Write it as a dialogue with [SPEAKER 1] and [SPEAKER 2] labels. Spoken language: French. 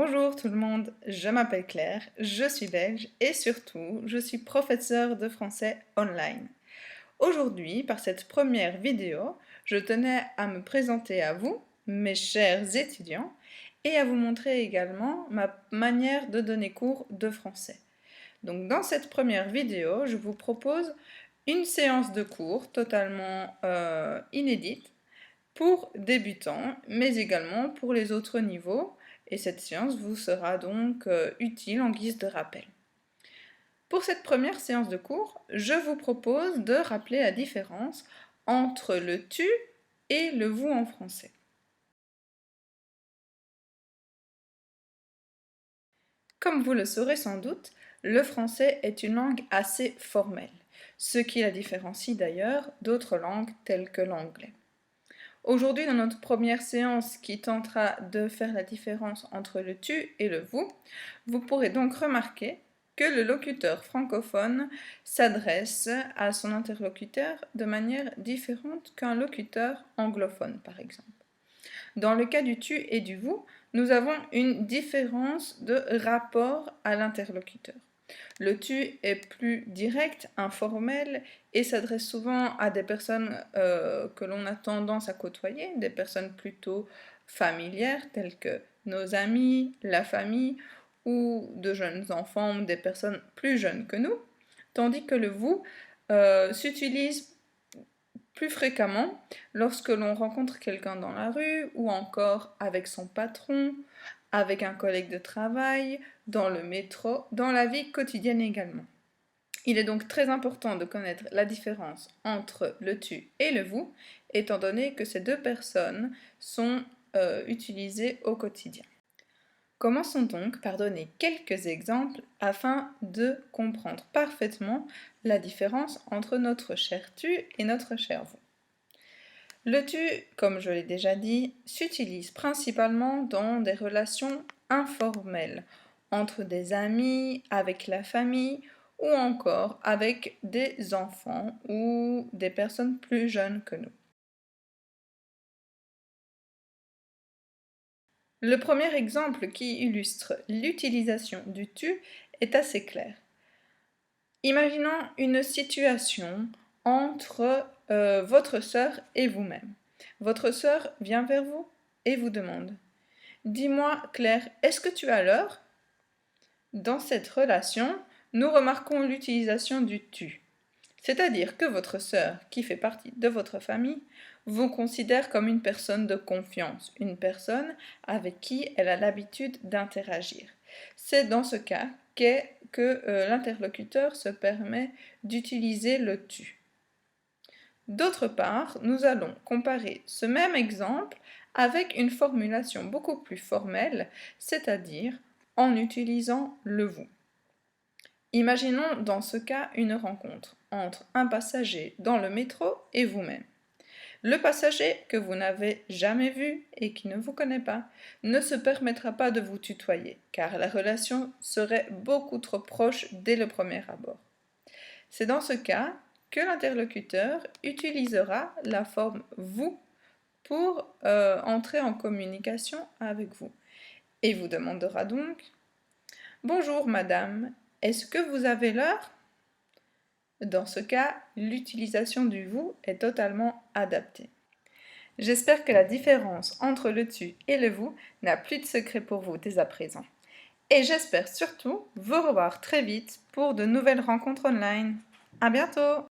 [SPEAKER 1] Bonjour tout le monde, je m'appelle Claire, je suis belge et surtout, je suis professeure de français online. Aujourd'hui, par cette première vidéo, je tenais à me présenter à vous, mes chers étudiants, et à vous montrer également ma manière de donner cours de français. Donc dans cette première vidéo, je vous propose une séance de cours totalement inédite pour débutants, mais également pour les autres niveaux, et cette séance vous sera donc utile en guise de rappel. Pour cette première séance de cours, je vous propose de rappeler la différence entre le tu et le vous en français. Comme vous le saurez sans doute, le français est une langue assez formelle, ce qui la différencie d'ailleurs d'autres langues telles que l'anglais. Aujourd'hui, dans notre première séance qui tentera de faire la différence entre le tu et le vous, vous pourrez donc remarquer que le locuteur francophone s'adresse à son interlocuteur de manière différente qu'un locuteur anglophone, par exemple. Dans le cas du tu et du vous, nous avons une différence de rapport à l'interlocuteur. Le tu est plus direct, informel et s'adresse souvent à des personnes que l'on a tendance à côtoyer, des personnes plutôt familières telles que nos amis, la famille ou de jeunes enfants ou des personnes plus jeunes que nous, tandis que le vous s'utilise plus fréquemment lorsque l'on rencontre quelqu'un dans la rue ou encore avec son patron, avec un collègue de travail, dans le métro, dans la vie quotidienne également. Il est donc très important de connaître la différence entre le tu et le vous, étant donné que ces deux personnes sont utilisées au quotidien. Commençons donc par donner quelques exemples afin de comprendre parfaitement la différence entre notre cher tu et notre cher vous. Le tu, comme je l'ai déjà dit, s'utilise principalement dans des relations informelles, entre des amis, avec la famille ou encore avec des enfants ou des personnes plus jeunes que nous. Le premier exemple qui illustre l'utilisation du tu est assez clair. Imaginons une situation entre votre sœur et vous-même. Votre sœur vient vers vous et vous demande « Dis-moi, Claire, est-ce que tu as l'heure ?» Dans cette relation, nous remarquons l'utilisation du « tu ». C'est-à-dire que votre sœur, qui fait partie de votre famille, vous considère comme une personne de confiance, une personne avec qui elle a l'habitude d'interagir. C'est dans ce cas que l'interlocuteur se permet d'utiliser le tu. D'autre part, nous allons comparer ce même exemple avec une formulation beaucoup plus formelle, c'est-à-dire en utilisant le vous. Imaginons dans ce cas une rencontre entre un passager dans le métro et vous-même. Le passager que vous n'avez jamais vu et qui ne vous connaît pas ne se permettra pas de vous tutoyer, car la relation serait beaucoup trop proche dès le premier abord. C'est dans ce cas que l'interlocuteur utilisera la forme vous pour entrer en communication avec vous et vous demandera donc « Bonjour madame, est-ce que vous avez l'heure ?» Dans ce cas, l'utilisation du vous est totalement adaptée. J'espère que la différence entre le tu et le vous n'a plus de secret pour vous dès à présent. Et j'espère surtout vous revoir très vite pour de nouvelles rencontres online. À bientôt!